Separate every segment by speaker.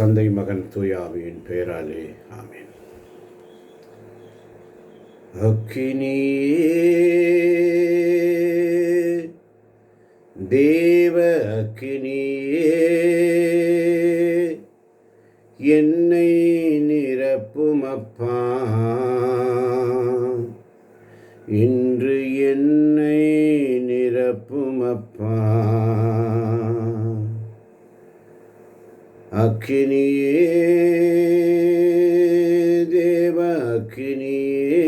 Speaker 1: தந்தை மகன் தூய ஆவியின் பெயராலே ஆமென். அக்கினியே தேவ அக்கினியே என்னை நிரப்புமப்பா, இன்று என்னை நிரப்புமப்பா. அக்கினியே தேவ அக்கினியே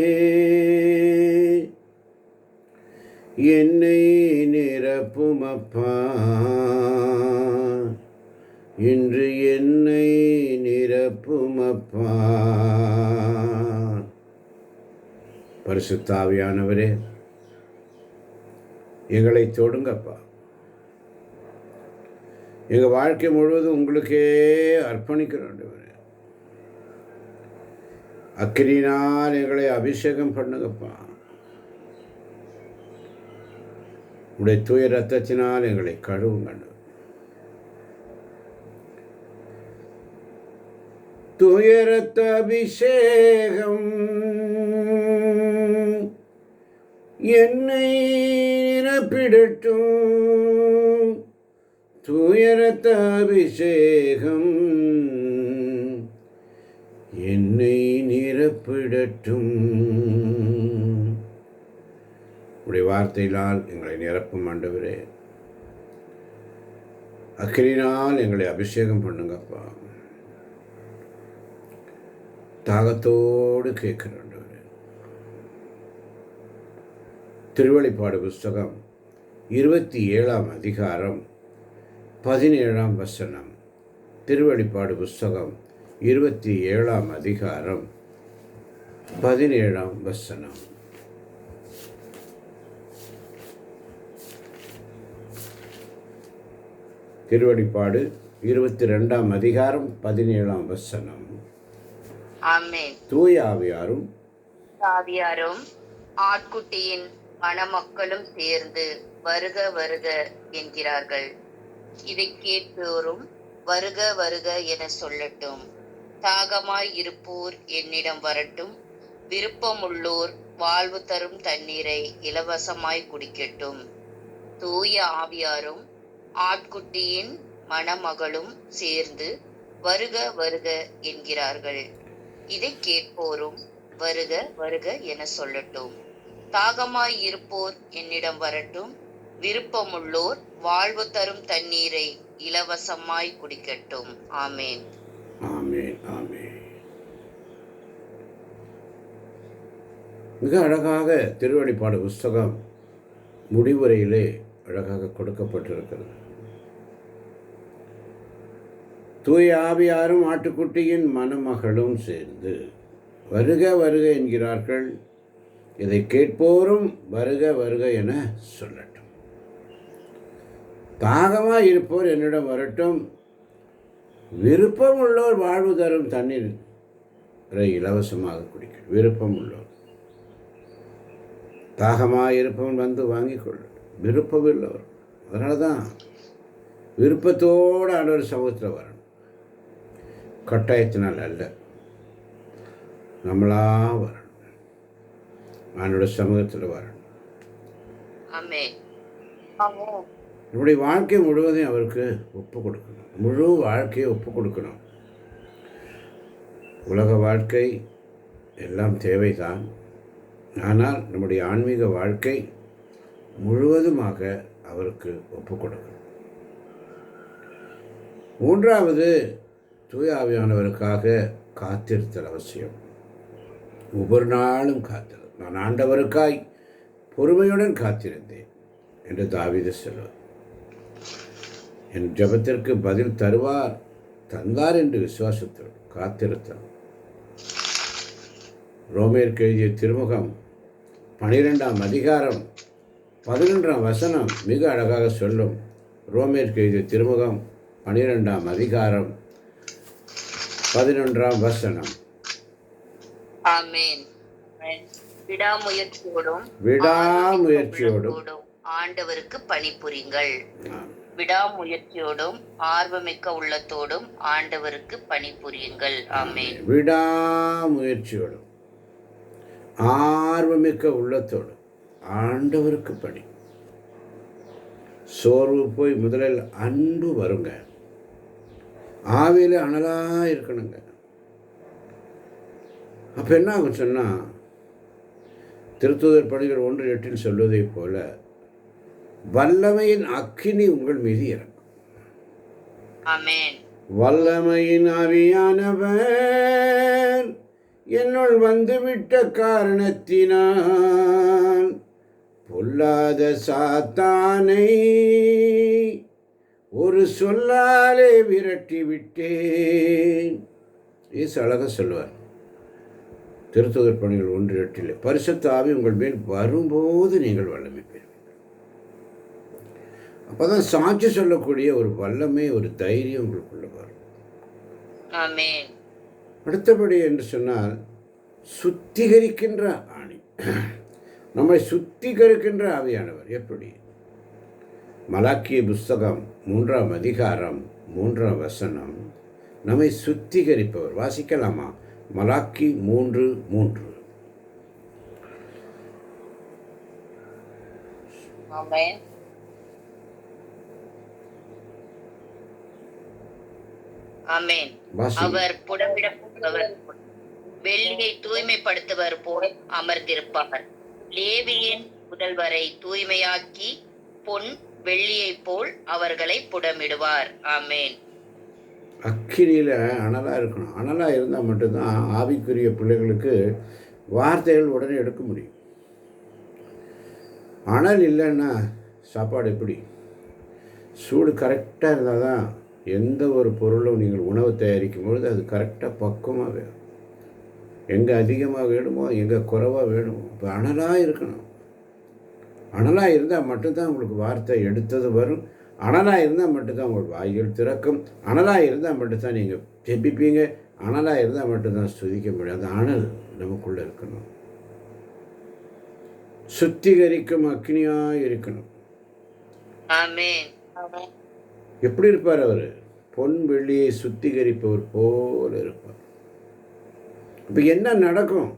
Speaker 1: என்னை நிரப்புமப்பா, இன்று என்னை நிரப்புமப்பா. பரிசுத்த ஆவியானவரே, எங்களை தொடுங்கப்பா. எங்கள் வாழ்க்கை முழுவதும் உங்களுக்கே அர்ப்பணிக்கிறோம். அக்கினியினால் எங்களை அபிஷேகம் பண்ணுங்கப்பா. உடைய தூய ரத்தத்தினால் எங்களை கழுவுங்க. தூய ரத்த அபிஷேகம் என்னை நிரப்பிடட்டும். தூய ரத்த அபிஷேகம் என்னை நிரப்பிடட்டும். உடைய வார்த்தையினால் எங்களை நிரப்பும் ஆண்டவரே. அக்கினியினால் எங்களை அபிஷேகம் பண்ணுங்கப்பா. தாகத்தோடு கேட்கிற ஆண்டவரே. திருவெளிப்பாடு புஸ்தகம் 27ஆம் அதிகாரம் 17ஆம் வசனம். திருவெளிப்பாடு புஸ்தகம் 27ஆம் அதிகாரம் 17ஆம் வசனம். திருவெளிப்பாடு 22ஆம் அதிகாரம் 17ஆம் வசனம்.
Speaker 2: ஆமென்.
Speaker 1: தூய ஆவியாரும்
Speaker 2: ஆட்குட்டியின் மணமக்களும் சேர்ந்து வருக வருக என்கிறார்கள். இதை கேட்போரும் வருக வருக என சொல்லட்டும். தாகமாய் இருப்போர் என்னிடம் வரட்டும். விருப்பமுள்ளோர் வாழ்வு தரும் தண்ணீரை இலவசமாய் குடிக்கட்டும். தூய ஆவியாரும் ஆட்குட்டியின் மணமகளும் சேர்ந்து வருக வருக என்கிறார்கள். இதை கேட்போரும் வருக வருக என சொல்லட்டும். தாகமாய் இருப்போர் என்னிடம் வரட்டும். விருப்பமுள்ளோர் வாழ்வு தரும் தண்ணீரை இலவசமாய் குடிக்கட்டும். ஆமேன்.
Speaker 1: ஆமேன். ஆமேன். மிக அழகாக திருவெளிப்பாடு புஸ்தகம் முடிவுரையிலே அழகாக கொடுக்கப்பட்டிருக்கிறது. தூய ஆவியாரும் ஆட்டுக்குட்டியின் மணமகளும் சேர்ந்து வருக வருக என்கிறார்கள். இதை கேட்போரும் வருக வருக என சொல்லட்டும். தாகமாக இருப்போர் என்னிடம் வரட்டும். விருப்பம் உள்ளோர் வாழ்வு தரும் தண்ணீரை இலவசமாக குடிக்க. விருப்பம் உள்ளோர், தாகமாக இருப்பவன் வந்து வாங்கிக் கொள்ள. விருப்பம் உள்ளவர், அதனால தான் விருப்பத்தோடு ஆண்டவர் சமூகத்தில் வரணும். கட்டாயத்தினால் அல்ல, நம்மளா வரணும். ஆண்டோட சமூகத்தில் வரணும். நம்முடைய வாழ்க்கை முழுவதையும் அவருக்கு ஒப்பு கொடுக்கணும். முழு வாழ்க்கையை ஒப்பு கொடுக்கணும். உலக வாழ்க்கை எல்லாம் தேவைதான். ஆனால் நம்முடைய ஆன்மீக வாழ்க்கை முழுவதுமாக அவருக்கு ஒப்பு கொடுக்கணும். மூன்றாவது, தூய ஆவியானவருக்காக காத்திருத்தல் அவசியம். ஒவ்வொரு நாளும் காத்திரு. நான் ஆண்டவருக்காய் பொறுமையுடன் காத்திருந்தேன் என்று தாவீது சொல்வார். என் ஜெபத்திற்கு பதில் தந்தார் என்று விசுவாசத்தோடு காத்திருத்தல். ரோமேற்கு எழுதிய திருமுகம் 12ஆம் அதிகாரம் 11ஆம் வசனம் மிக அழகாக சொல்லும். ரோமேற்கு எழுதிய திருமுகம் 12ஆம் அதிகாரம் 11ஆம் வசனம்.
Speaker 2: ஆமென். விடாமுயற்சியோடும்
Speaker 1: விடாமுயற்சியோடும்
Speaker 2: ஆண்டவருக்கு பணிபுரிங்கள். விடாமுயற்சியோடும் ஆர்வமிக்க உள்ளத்தோடும் ஆண்டவருக்கு பணிபுரியுங்கள். ஆமென்.
Speaker 1: விடாமுயற்சியோடும் ஆர்வமிக்க உள்ளத்தோடும் ஆண்டவருக்கு பணி. சோர்வு போய் முதலில் அன்பு வருங்க. ஆவியில் அனலாக இருக்கணுங்க. அப்போ என்ன ஆகும் சொன்னால், திருத்தூதர் பணிகள் 1:8 சொல்வதைப் போல வல்லமையின் அக்கினி உங்கள் மீது இறங்கும்.
Speaker 2: ஆமென்.
Speaker 1: வல்லமையின் ஆவியானவர் என்னுள் வந்துவிட்ட காரணத்தினால் பொல்லாத சாத்தானை ஒரு சொல்லாலே விரட்டி விட்டேன். இயேசு அழகாக சொல்லுவார் திருத்தூதர் பணிகள் 1:8, பரிசுத்த ஆவி உங்கள் மேல் வரும்போது நீங்கள் வல்லமை பெறுவீர்கள். அப்போ தான் சாட்சி சொல்லக்கூடிய ஒரு வல்லமை, ஒரு தைரியம் உங்களுக்குள்ள வரும்.
Speaker 2: ஆமென்.
Speaker 1: அடுத்தபடி என்று சொன்னால் சுத்திகரிக்கின்ற ஆணி, நம்மை சுத்திகரிக்கின்ற ஆவியானவர். எப்படி? மலாக்கிய புஸ்தகம் 3ஆம் அதிகாரம் 3ஆம் வசனம் நம்மை சுத்திகரிப்பவர். வாசிக்கலாமா? மலாக்கி 3:3.
Speaker 2: ஆமென். ஆமென். அவர் புடமிடப்பட்டவர் வெள்ளியை தூய்மைப்படுத்துவர் போல் அமர்ந்திருப்பார். லேவியின் முதல்வரை தூய்மையாக்கி பொன் வெள்ளியை போல் அவர்களை புடமிடுவார். ஆமென்.
Speaker 1: அக்கினியில் அனலாக இருக்கணும். அனலாக இருந்தால் மட்டும்தான் ஆவிக்குரிய பிள்ளைகளுக்கு வார்த்தைகள் உடனே எடுக்க முடியும். அனல் இல்லைன்னா சாப்பாடு எப்படி? சூடு கரெக்டாக இருந்தால் தான் எந்த ஒரு பொருளும் நீங்கள் உணவு தயாரிக்கும் பொழுது அது கரெக்டாக பக்குவமாக வேணும். எங்கே அதிகமாக வேணுமோ எங்கே குறைவாக வேணுமோ. இப்போ அனலாக இருக்கணும். அனலாக இருந்தால் மட்டும்தான் உங்களுக்கு வார்த்தை எடுத்தது வரும். அனலாக இருந்தால் மட்டும்தான் உங்களுக்கு வாய்கள் திறக்கும். அனலாக இருந்தால் மட்டும்தான் நீங்கள் ஜெபிப்பீங்க. அனலாக இருந்தால் மட்டும்தான் ஸ்துதிக்க முடியும். அந்த அனல் நமக்குள்ளே இருக்கணும். சுத்திகரிக்கும் அக்னியாக இருக்கணும்.
Speaker 2: ஆமென்.
Speaker 1: எப்படி இருப்பார் அவர்? பொன் வெள்ளியை சுத்திகரிப்பவர் போல இருப்பார். இப்போ என்ன நடக்கும்?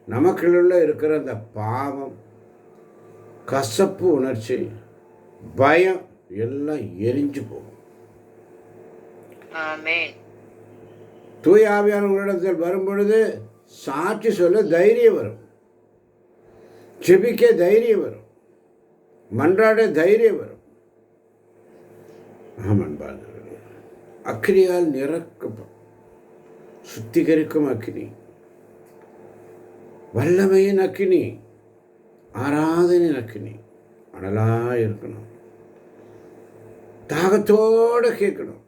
Speaker 1: நமக்குள்ள இருக்கிற அந்த பாவம், கசப்பு உணர்ச்சி, பயம் எல்லாம் எரிஞ்சு போகும்.
Speaker 2: ஆமென்.
Speaker 1: தூய ஆவியானவர்களிடத்தில் வரும் பொழுது சாட்சி சொல்ல தைரியம் வரும், ஜெபிக்க தைரியம் வரும், மன்றாட தைரியம் வரும். ஆமாம் பாருங்கள், அக்கினியால் நிரக்கப்படும் சுத்திகரிக்கும் அக்கினி, வல்லமையின் அக்கினி, ஆராதனை அக்கினி. அனலாக இருக்கணும். தாகத்தோடு கேட்கணும்.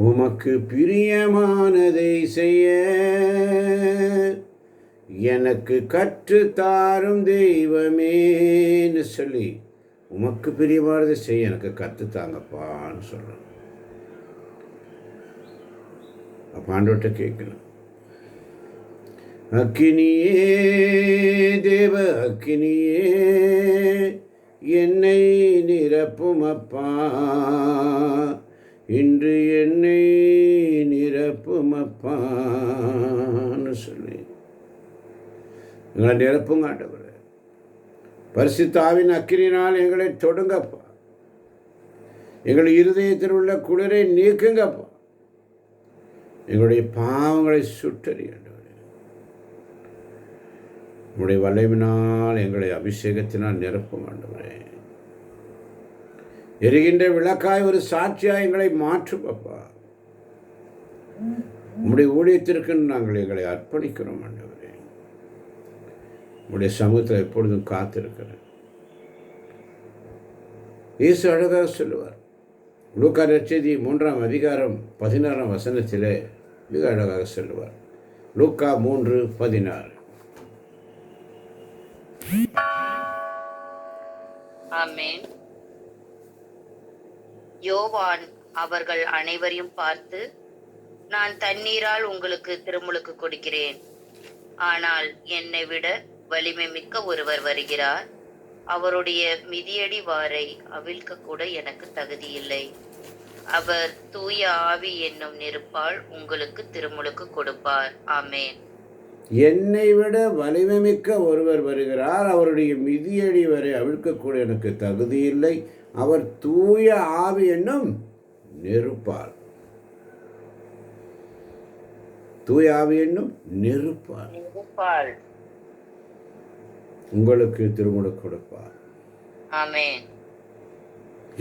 Speaker 1: உமக்கு பிரியமானதை செய்ய எனக்கு கற்றுத்தாரும் தெய்வமேன்னு சொல்லி, உமக்கு பிரியமானதை செய்ய எனக்கு கற்றுத்தாங்கப்பான்னு சொல்கிறேன். அப்போ ஆண்டவர்கிட்ட கேட்கணும். அக்கினியே, தேவ அக்கினியே, என்னை நிரப்பும் அப்பா, இன்று என்னை நிரப்பும் அப்பான்னு சொல்லி எங்களை நிரப்புங்க ஆண்டவரே. பரிசுத்த ஆவியின் அக்கினியினால் எங்களை தொடுங்கப்பா. எங்கள் இருதயத்தில் உள்ள குளிரை நீக்குங்கப்பா. எங்களுடைய பாவங்களை சுட்டறி ஆண்டவரே. உங்களுடைய வல்லமையினால் எங்களை அபிஷேகத்தினால் நிரப்பும் ஆண்டவரே. எரிகின்ற விளக்காய் ஒரு சாட்சியாக எங்களை மாற்றும் அப்பா. உம்முடைய ஊழியத்திற்கு நாங்கள் எங்களை அர்ப்பணிக்கிறோம் ஆண்டவரே. உம்முடைய சமூகத்தில் எப்பொழுதும் காத்திருக்கிறேன். இயேசு அழகாக சொல்லுவார். லூக்கா நற்செய்தி 3ஆம் அதிகாரம் 16ஆம் வசனத்திலே மிக அழகாக சொல்லுவார். லூக்கா 3:16.
Speaker 2: ஆமென். யோவான் அவர்கள் அனைவரையும் பார்த்து, நான் தண்ணீரால் உங்களுக்கு திருமுழுக்கு கொடுக்கிறேன், ஆனால் என்னை விட வலிமை மிக்க ஒருவர் வருகிறார், அவருடைய மிதியடி வாரை அவிழ்க்க கூட எனக்கு தகுதியில்லை. அவர் தூய ஆவி என்னும் நெருப்பால் உங்களுக்கு திருமுழுக்கு கொடுப்பார். ஆமென்.
Speaker 1: என்னை விட வலிமைமிக்க ஒருவர் வருகிறார், அவருடைய மிதியடி வரை அவிழ்க்கக்கூட எனக்கு தகுதியில்லை. அவர் தூய ஆவி என்னும் நெருப்பால், தூய ஆவி என்னும் நெருப்பால் உங்களுக்கு திருமுழுக்கு கொடுப்பார்.
Speaker 2: ஆமென்.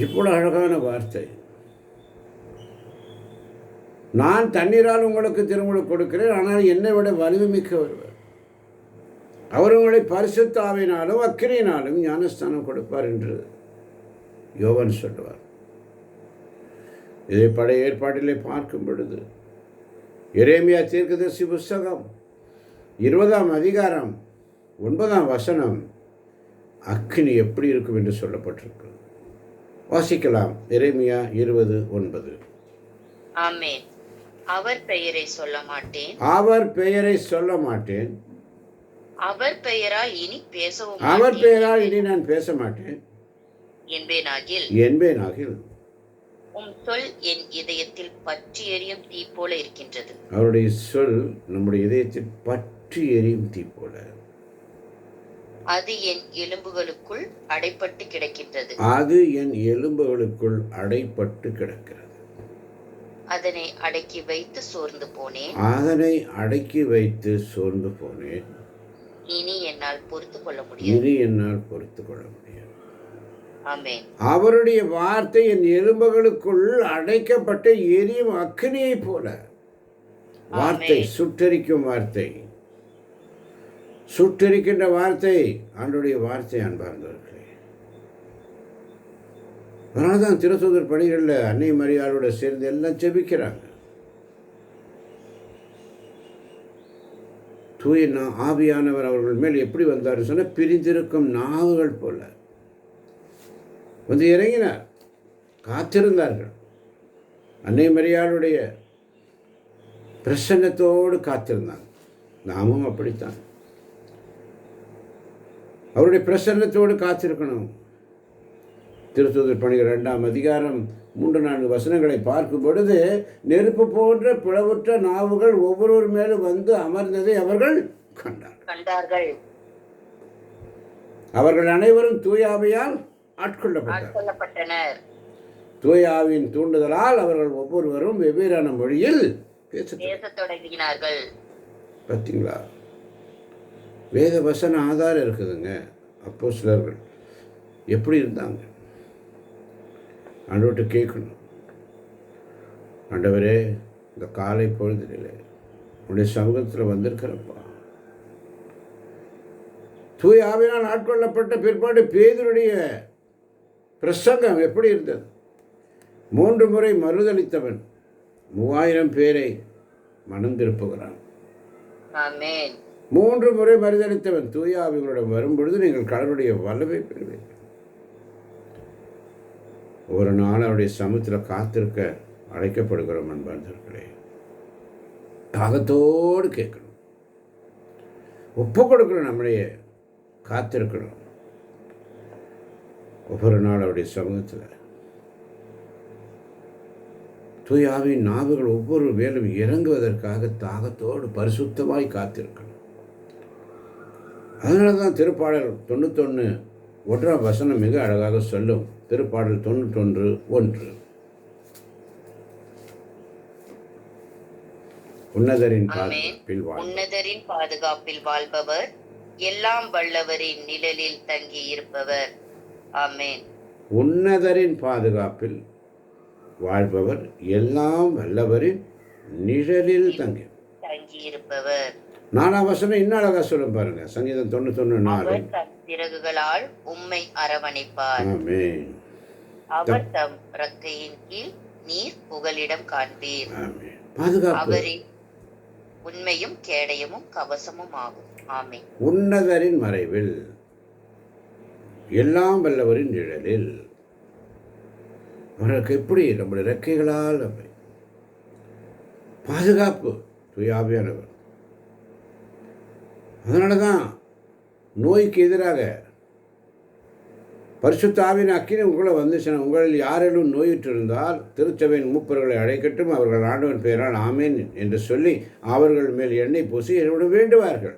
Speaker 1: இவ்வளவு அழகான வார்த்தை. நான் தண்ணீரால் உங்களுக்கு திருமுழுக்கு கொடுக்கிறேன், ஆனால் என்னை விட வலிமை மிக்க ஒருவர், அவர் உங்களை பரிசுத்த ஆவியினாலும் அக்கினியினாலும் ஞானஸ்தானம் கொடுப்பார் என்று யோவான் சொல்லுவார். இதை பழைய ஏற்பாட்டிலே பார்க்கும் பொழுது எரேமியா தீர்க்கதரிசி புஸ்தகம் 20ஆம் அதிகாரம் 9ஆம் வசனம் அக்கினி எப்படி இருக்கும் என்று சொல்லப்பட்டிருக்கு. வாசிக்கலாம். எரேமியா 20:9.
Speaker 2: ஆமென். அவர் பெயரை சொல்ல மாட்டேன்,
Speaker 1: அவர் பெயரை சொல்ல மாட்டேன்,
Speaker 2: அவர் பெயரால் இனி பேசவும்
Speaker 1: அவர் பெயரால் இனி நான் பேச மாட்டேன் என்பேனாகில்
Speaker 2: உம் சொல் என் இதயத்தில் பற்றி எரியும் தீ போல இருக்கின்றது.
Speaker 1: அவருடைய சொல் நம்முடைய இதயத்தில் பற்றி எரியும் தீ போல,
Speaker 2: அது என் எலும்புகளுக்குள் அடைப்பட்டு கிடக்கின்றது.
Speaker 1: அது என் எலும்புகளுக்குள் அடைப்பட்டு கிடக்கிறது.
Speaker 2: அதனை அடக்கி வைத்து சோர்ந்து போனேன்,
Speaker 1: அதனை அடக்கி வைத்து சோர்ந்து போனேன்.
Speaker 2: இனி என்னால் பொறுத்து கொள்ள முடியாது.
Speaker 1: இனி என்னால் பொறுத்து கொள்ள முடியாது.
Speaker 2: ஆமென்.
Speaker 1: அவருடைய வார்த்தை என் எலும்புகளுக்குள் அடைக்கப்பட்ட எரியும் அக்கினியை போல. வார்த்தை, சுட்டரிக்கும் வார்த்தை, சுட்டரிக்கின்ற வார்த்தை, ஆண்டவருடைய வார்த்தை. அன்பார்ந்தவர்களே, அதனால தான் திருத்தூதர் பணிகளில் அன்னை மரியாளோட சேர்ந்து எல்லாம் ஜெபிக்கிறாங்க. தூய ஆவியானவர் அவர்கள் மேல் எப்படி வந்தார் சொன்ன, பிரிந்திருக்கும் நாவுகள் போல வந்து இறங்கினார். காத்திருந்தார்கள். அன்னை மரியாளுடைய பிரசன்னத்தோடு காத்திருந்தாங்க. நாமும் அப்படித்தான் அவருடைய பிரசன்னத்தோடு காத்திருக்கணும். திருத்தூதர் பணிகள் 2ஆம் அதிகாரம் 3-4 வசனங்களை பார்க்கும் பொழுது, நெருப்பு போன்ற பிளவுற்ற நாவுகள் ஒவ்வொருவர் மேலும் வந்து அமர்ந்ததை அவர்கள் கண்டார்கள். அவர்கள் அனைவரும் தூய ஆவியால் ஆட்கொள்ளப்பட்டனர். தூய ஆவியின் தூண்டுதலால் அவர்கள் ஒவ்வொருவரும் வெவ்வேறான மொழியில் பேசத் தொடங்கினார்கள். பார்த்தீங்களா? வேத வசன ஆதாரம் இருக்குதுங்க. அப்போஸ்தலர்கள் எப்படி இருந்தாங்க? ஆண்டவர்கிட்ட கேட்கணும். ஆண்டவரே, இந்த காலை பொழுதிலே உன்னுடைய சமூகத்தில் வந்திருக்கிறப்பா, தூய ஆவியினால் ஆட்கொள்ளப்பட்ட பிற்பாடு பேதுருடைய பிரசங்கம் எப்படி இருந்தது? 3 முறை மறுதளித்தவன் 3000 பேரை மனம் திருப்புகிறான். 3 முறை மறுதளித்தவன் தூய ஆவிகளிடம் வரும்பொழுது நீங்கள் கடவுளுடைய வல்லமை பெறுவீர்கள். ஒரு நாள் அவருடைய சமூகத்தில் காத்திருக்க அழைக்கப்படுகிறோம். அன்பார்ந்தவர்களே, தாகத்தோடு கேட்கணும், ஒப்பு கொடுக்கணும், நம்மளையே காத்திருக்கணும். ஒவ்வொரு நாள் அவருடைய சமூகத்தில் தூய ஆவியின் நாவுகள் ஒவ்வொரு வேலும் இறங்குவதற்காக தாகத்தோடு பரிசுத்தமாய் காத்திருக்கணும். அதனால தான் திருப்பாடல் 91:1 வசனம் மிக அழகாக சொல்லும். திருப்பாடல் 91:1, உன்னதரின்
Speaker 2: பாதுகாப்பில் வாழ்பவர், எல்லாம் வல்லவரின் நிழலில் தங்கி இருப்பவர். ஆமென்.
Speaker 1: உன்னதரின் பாதுகாப்பில் வாழ்பவர், எல்லாம் வல்லவரின் நிழலில் தங்கி
Speaker 2: இருப்பவர்.
Speaker 1: 4ஆம் வசனம் இன்னும் அழகா சொல்லும் பாருங்க. சங்கீதம் 91:4,
Speaker 2: சிறகுகளால் உம்மை அரவணைப்பார்.
Speaker 1: ஆமென்.
Speaker 2: அவர் தம் இறக்கையின் கீழ் நீர் புகலிடம் காண்பீர்.
Speaker 1: ஆமென். பாதுகாப்பு
Speaker 2: அவரின் உண்மையும் கேடயமும் கவசமும் ஆகும். ஆமென்.
Speaker 1: உன்னதரின் மறைவில், எல்லாம் வல்லவரின் நிழலில். அவர்களுக்கு எப்படி? நம்முடைய இறக்கைகளால் நம்மை பாதுகாப்பு. தூய ஆவியானவர். அதனால தான் நோய்க்கு எதிராக பரிசுத்த ஆவியின் அக்கினி உங்களை வந்துச்சுன்னா, உங்களில் யாரேனும் நோயுற்று இருந்தால் திருச்சபையின் மூப்பர்களை அழைக்கட்டும், அவர்கள் ஆண்டவன் பெயரால் ஆமேன் என்று சொல்லி அவர்கள் மேல் எண்ணெய் பூசி என்னுடன் வேண்டுவார்கள்.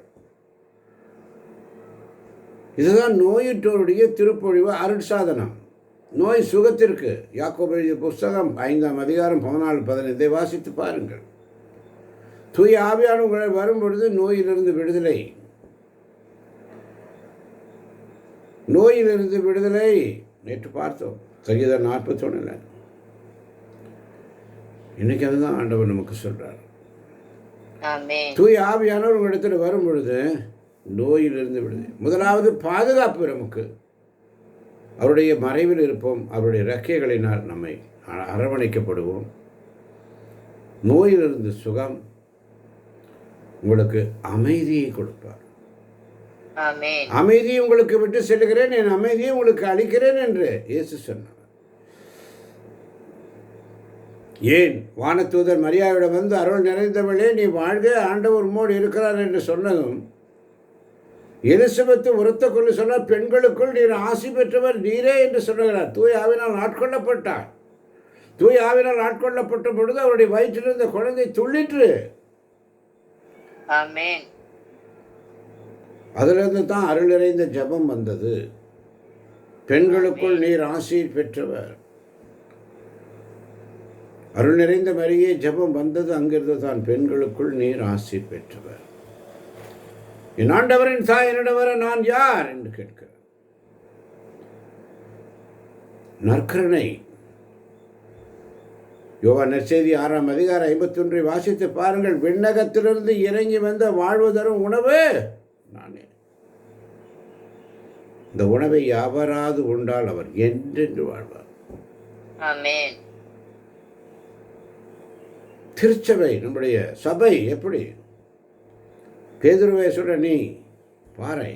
Speaker 1: இதுதான் நோயுற்றோருடைய திருப்பொழிவு அருட்சாதனம். நோய் சுகத்திற்கு யாக்கோபு எழுதிய புஸ்தகம் 5ஆம் அதிகாரம் 14-15 வாசித்து பாருங்கள். தூய ஆவியான உங்களை வரும்பொழுது நோயிலிருந்து விடுதலை, நோயிலிருந்து விடுதலை. நேற்று பார்த்தோம் சங்கீதம் 41. இன்னைக்கு அதுதான் ஆண்டவர் நமக்கு சொல்றார். தூய ஆவியானவர் உங்களிடத்தில் வரும் பொழுது நோயிலிருந்து விடுதலை. முதலாவது பாதுகாப்பு நமக்கு. அவருடைய மறைவில் இருப்போம், அவருடைய இறக்கைகளினால் நம்மை அரவணைக்கப்படுவோம். நோயிலிருந்து சுகம், உங்களுக்கு அமைதியை கொடுப்பார். அமைதியை உங்களுக்கு விட்டு செல்கிறேன், என் அமைதியை உங்களுக்கு அளிக்கிறேன் என்று இயேசு சொன்னார். ஏன் வானதூதர் மரியாவிடம் வந்து அருள் நிறைந்தவளே நீ வாழ்க, ஆண்டவர் உம்மோடு இருக்கிறார் என்று சொன்னதும் எலிசபெத்து உரத்த கொண்டு சொன்னார், பெண்களுக்குள் நீர் ஆசி பெற்றவர் நீரே என்று சொல்லுகிறார். தூய ஆவினால் ஆட்கொள்ளப்பட்டார். தூய ஆவினால் ஆட்கொள்ளப்பட்ட பொழுது அவருடைய வயிற்றிலிருந்த குழந்தை துள்ளிற்று. அதிலிருந்து தான் அருள் நிறைந்த ஜெபம் வந்தது. பெண்களுக்குள் நீர் ஆசீர் பெற்றவர். அருள் நிறைந்த மரியே ஜெபம் வந்தது அங்கிருந்து தான், பெண்களுக்குள் நீர் ஆசீர் பெற்றவர். என் ஆண்டவரின் தாய் என்னிடம் வர நான் யார் என்று கேட்கிறார். நற்கருணை. யோவான் நற்செய்தி 6ஆம் அதிகாரம் 51 வாசித்து பாருங்கள். விண்ணகத்திலிருந்து இறங்கி வந்த வாழ்வு தரும் உணவு நானே. இந்த உணவை யாவராது உண்டால் அவர் என்றென்று வாழ்வார். திருச்சபை, நம்முடைய சபை எப்படி? பேதுருவை சொல்ற, நீ பாறை,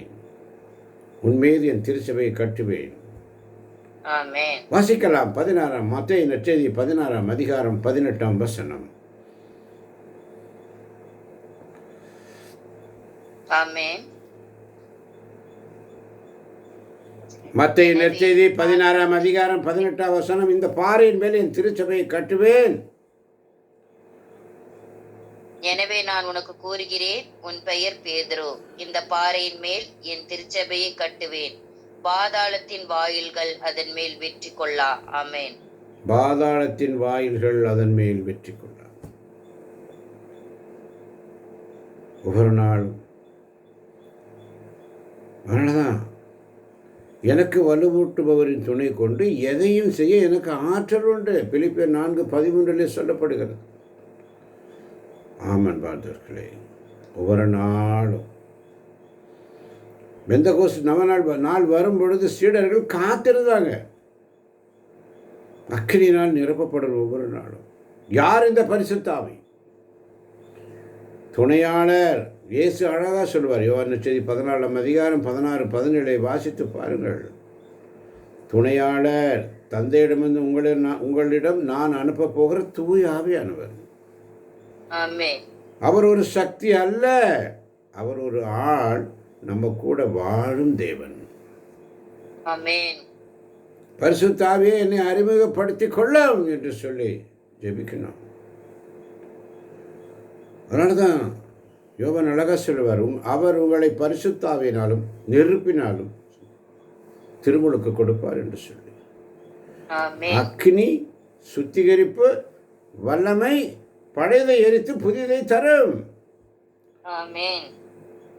Speaker 1: உன்மீது என் திருச்சபையை கட்டுவேன். வாசிக்கலாம் 16ஆம் மத்தேயு நற்செய்தி 16ஆம் அதிகாரம் 18ஆம் வசனம். மத்தேயு நற்செய்தி 16ஆம் அதிகாரம் 18ஆம் வசனம். இந்த பாறையின் மேல் என் திருச்சபையை கட்டுவேன்.
Speaker 2: எனவே நான் உனக்கு கூறுகிறேன், உன் பெயர் பேதுரு, இந்த பாறையின் மேல் என் திருச்சபையை கட்டுவேன், பாதாளத்தின் வாயில்கள் அதன் மேல் வெற்றி கொள்ளா. ஆமென்.
Speaker 1: பாதாளத்தின் வாயில்கள் அதன் மேல் வெற்றி கொள்ளா. ஒவ்வொரு நாளும் அதனாலதான் எனக்கு வலுவூட்டுபவரின் துணை கொண்டு எதையும் செய்ய எனக்கு ஆற்றல் உண்டு. பிலிப்பியர் 4:13 சொல்லப்படுகிறது. ஆமன் பார்த்தவர்களே, ஒவ்வொரு நாளும் பெந்தகோஸ்து நாள் வரும் பொழுது சீடர்கள் காத்திருந்தாங்க. அக்கினியினால் நிரப்பப்படுற ஒவ்வொரு நாளும். யார் இந்த பரிசுத்த ஆவி? துணையாளர். இயேசு அழகாக சொல்வார். யோவான் நற்செய்தி 14ஆம் அதிகாரம் 16-17 வாசித்து பாருங்கள். துணையாளர், தந்தையிடமிருந்து உங்களிடம் நான் அனுப்ப போகிற தூய ஆவியானவர். அவர் ஒரு சக்தி அல்ல, அவர் ஒரு ஆள், நம்ம கூட வாழும் தேவன். பரிசுத்த ஆவியை என்னை அறிமுகப்படுத்திக் கொள்ளும் என்று சொல்லி ஜெபிக்கணும். அதனாலதான் யோவான் அழகா சொல்லுவார், அவர் உங்களை பரிசுத்த ஆவியினாலும் நெருப்பினாலும் திருமுழுக்கு கொடுப்பார் என்று சொல்லி. அக்கினி, சுத்திகரிப்பு, வல்லமை, பழையதை எரித்து புதியதை தரும்.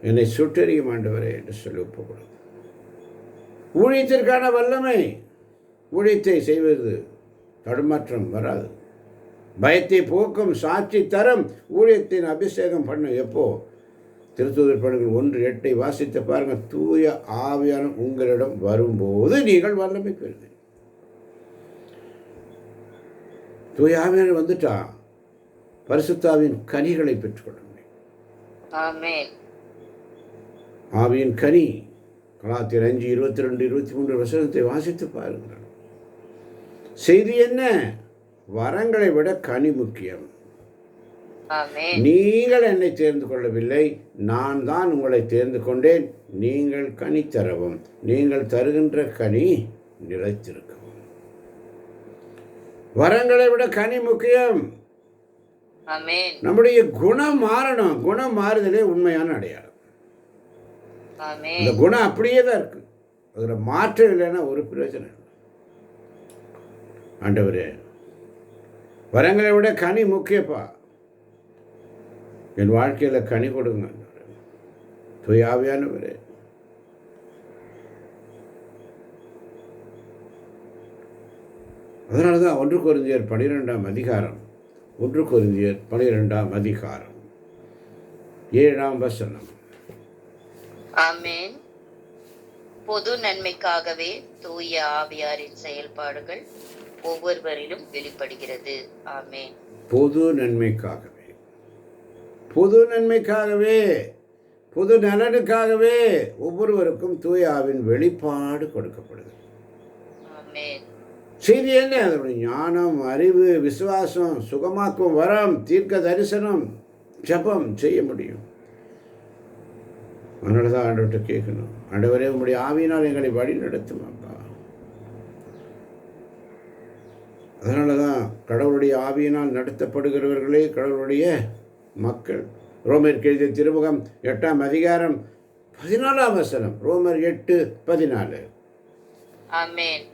Speaker 1: என்னை சுட்டறியும் ஆண்டவரே என்று சொல்லி ஒப்புக்கொடும். ஊழியத்திற்கான வல்லமை. ஊழியத்தை செய்வது தடுமாற்றம் வராது. பயத்தை போக்கும், சாட்சி தரும். ஊழியத்தின் அபிஷேகம் பண்ணும். எப்போ? திருத்தூதர் பணிகள் 1:8 வாசித்து பாருங்கள். தூய ஆவியான உங்களிடம் வரும்போது நீங்கள் வல்லமை பெறுவீர்கள். தூய ஆவியான வந்துட்டா பரிசுத்தாவின் கனிகளை பெற்றுக்கொள்ள முடியும். ஆவியின் கனி கலாத்தியர் 5:22-23 வசனத்தை வாசித்து பாருங்கள். செய்தி என்ன? வரங்களை விட கனி முக்கியம். நீங்கள் என்னை தேர்ந்து கொள்ளவில்லை, நான் தான் உங்களை தேர்ந்து கொண்டேன். நீங்கள் கனி தரவும். நீங்கள் தருகின்ற கனி நிலைத்திருக்கவும். வரங்களை விட கனி முக்கியம்.
Speaker 2: ஆமென்.
Speaker 1: நம்முடைய குணம் மாறணும். குணம் மாறுதலே உண்மையான அடையாளம்.
Speaker 2: ஆமென்.
Speaker 1: இந்த குணம் அப்படியே தான் இருக்கு. அதில் மாற்றம் இல்லைன்னா ஒரு பிரயோஜனம் இல்லை. ஆண்டவரே, வரங்களை விட கனி முக்கியப்பா. என் வாழ்க்கையில் கனி கொடுங்க. தூய ஆவியானவரே, அதனால தான் 1 கொரிந்தியர் 12ஆம் அதிகாரம் 1 கொரிந்தியர் 12ஆம் அதிகாரம் 7ஆம் வசனம்.
Speaker 2: ஆமென். பொது நன்மைக்காகவே தூய ஆவியாரின் செயல்பாடுகள் ஒவ்வொருவரிலும் வெளிப்படுகிறது. ஆமென்.
Speaker 1: பொது நன்மைக்காகவே, பொது நன்மைக்காகவே, பொது நலனுக்காகவே ஒவ்வொருவருக்கும் தூய ஆவின் வெளிப்பாடு கொடுக்கப்படுது.
Speaker 2: ஆமென்.
Speaker 1: செய்தி என்ன? அதனுடைய ஞானம், அறிவு, விசுவாசம், சுகமாக்கும் வரம், தீர்க்க தரிசனம், ஜபம் செய்ய முடியும். அதனால தான் ஆண்டவர்கிட்ட கேட்கணும், ஆண்டவரே உங்களுடைய ஆவியினால் எங்களை வழி நடத்துமாப்பா. அதனால தான் கடவுளுடைய ஆவியினால் நடத்தப்படுகிறவர்களே கடவுளுடைய மக்கள். ரோமருக்கு எழுதிய திருமுகம் 8ஆம் அதிகாரம் 14ஆம் வசனம். ரோமர் 8:14.
Speaker 2: ஆமென்.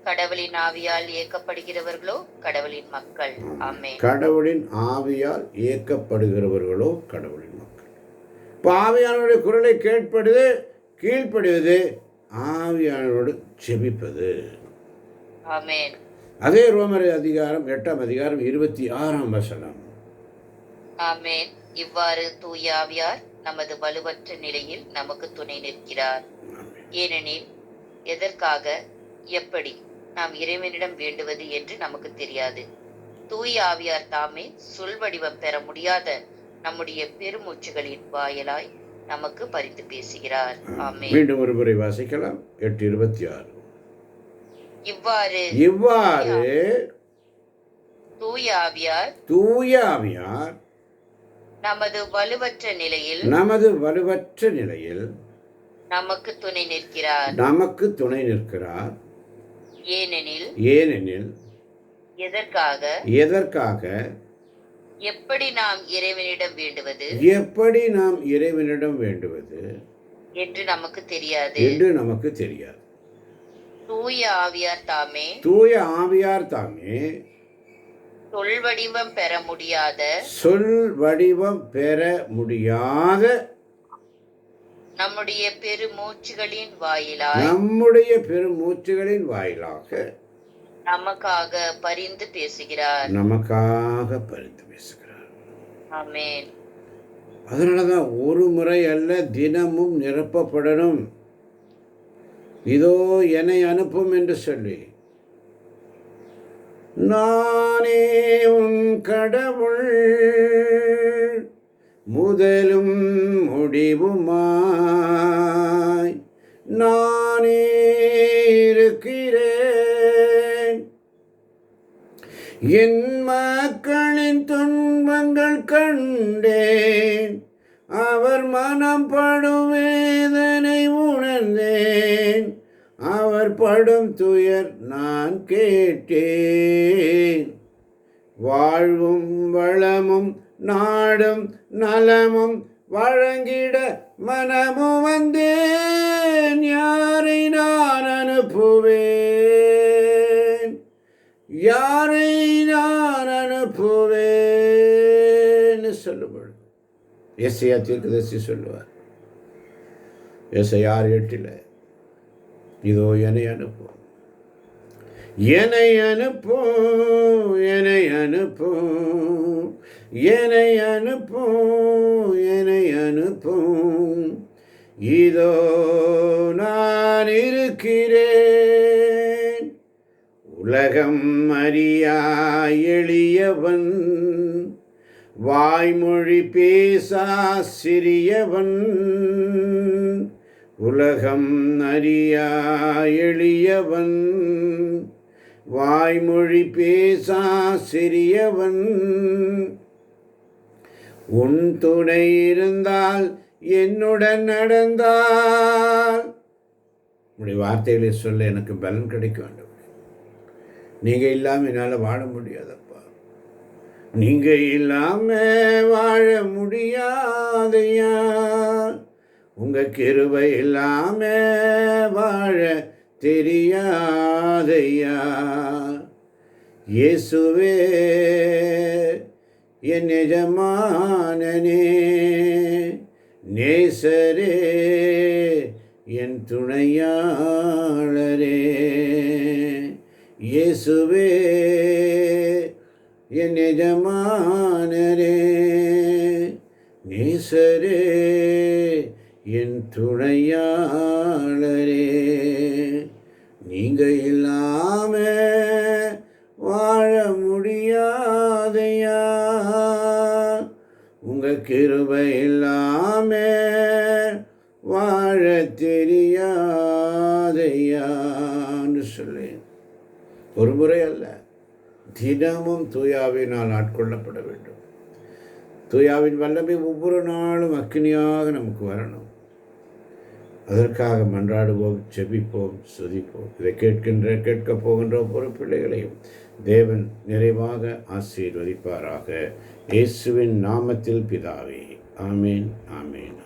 Speaker 2: கடவுளின் ஆவியால் இயக்கப்படுகிறவர்களோ கடவுளின் மக்கள். ஆமென்.
Speaker 1: கடவுளின் ஆவியால் இயக்கப்படுகிறவர்களோ கடவுளின் மக்கள். இப்போ ஆவியானவருடைய குரலை கேட்பது, கீழ்ப்படுவது, ஆவியானவரோடு ஜெபிப்பது.
Speaker 2: ஆமென்.
Speaker 1: அதே ரோமர் அதிகாரம் 8ஆம் அதிகாரம் 26ஆம் வசனம்.
Speaker 2: ஆமென். இவ்வாறு தூய ஆவியார் நமது வலுவற்ற நிலையில் நமக்கு துணை நிற்கிறார். ஏனெனில் எதற்காக, எப்படி நாம் இறைவனிடம் வேண்டுவது என்று நமக்கு தெரியாது. தூய ஆவியார் தாமே சொல் வடிவம் பெற முடியாத நம்முடைய பெருமூச்சுகளின் வாயிலாய் நமக்கு பரிந்து பேசுகிறார். ஆமென்.
Speaker 1: மீண்டும் ஒரு முறை வாசிக்கலாம். 8:26.
Speaker 2: இவ்வாறு
Speaker 1: தூய ஆவியார்
Speaker 2: நமது வலுவற்ற நிலையில் நமக்கு துணை நிற்கிறார். ஏனெனில் எதற்காக, எப்படி நாம் இறைவனிடம் வேண்டுவது என்று நமக்கு தெரியாது. தூய ஆவியார் தாமே சொல் வடிவம் பெற முடியாத நம்முடைய பெருமூச்சுகளின் வாயிலாக நமக்காக பரிந்து பேசுகிறார். ஆமென்.
Speaker 1: அதனாலதான் ஒரு முறை அல்ல, தினமும் நிரப்பப்படணும். இதோ என்னை அனுப்பும் என்று சொல்லி, நானே உன் கடவுள், முதலும் முடிவுமாய் நானே இருக்கிறேன். என் மக்களின் துன்பங்கள் கண்டேன், அவர் மனம் படும் வேதனை உணர்ந்தேன், அவர் படும் துயர் நான் கேட்டேன். வாழ்வும் வளமும் நாடும் நலமும் வழங்கிட மனமும் வந்தேன். யாரை நான் அனுப்புவேன் சொல்லுவார். எஸ்ஐயா தீர்க்கதரிசி சொல்லுவார். எஸ்ஐயா 6:8, இதோ என்னை அனுப்பும், இதோ நான் இருக்கிறேன். உலகம் அறியா எளியவன், வாய்மொழி பேசா சிறியவன். உலகம் அறியா எளியவன், வாய்மொழி பேசா சிறியவன். உன் துணை இருந்தால், என்னுடன் நடந்தால், உங்களுடைய வார்த்தைகளை சொல்ல எனக்கு பலன் கிடைக்க வேண்டும். நீங்கள் இல்லாமல் என்னால் வாழ முடியாதப்பா. நீங்கள் இல்லாமல் வாழ முடியாதையா. உங்கள் கிருபை இல்லாமல் வாழ தெரியாதையா. இயேசுவே என் எஜமானனே, நேசரே என் துணையாளரே. இயேசுவே என் எஜமானரே, நேசரே என் துணையாளரே. நீங்கள் இல்லாம வாழ முடியாதையா. உங்கள் கிருபை இல்லாம வாழ தெரியாதையான்னு சொல்லி ஒரு முறை அல்ல, தினமும் தூயாவினால் ஆட்கொள்ளப்பட வேண்டும். தூயாவின் வல்லமை ஒவ்வொரு நாளும் அக்கினியாக நமக்கு வரணும். அதற்காக மன்றாடுவோம், செபிப்போம், சுதிப்போம். இதை கேட்கப் போகின்ற ஒவ்வொரு பிள்ளைகளையும் தேவன் நிறைவாக ஆசீர்வதிப்பாராக. இயேசுவின் நாமத்தில் பிதாவே. ஆமேன், ஆமேன்.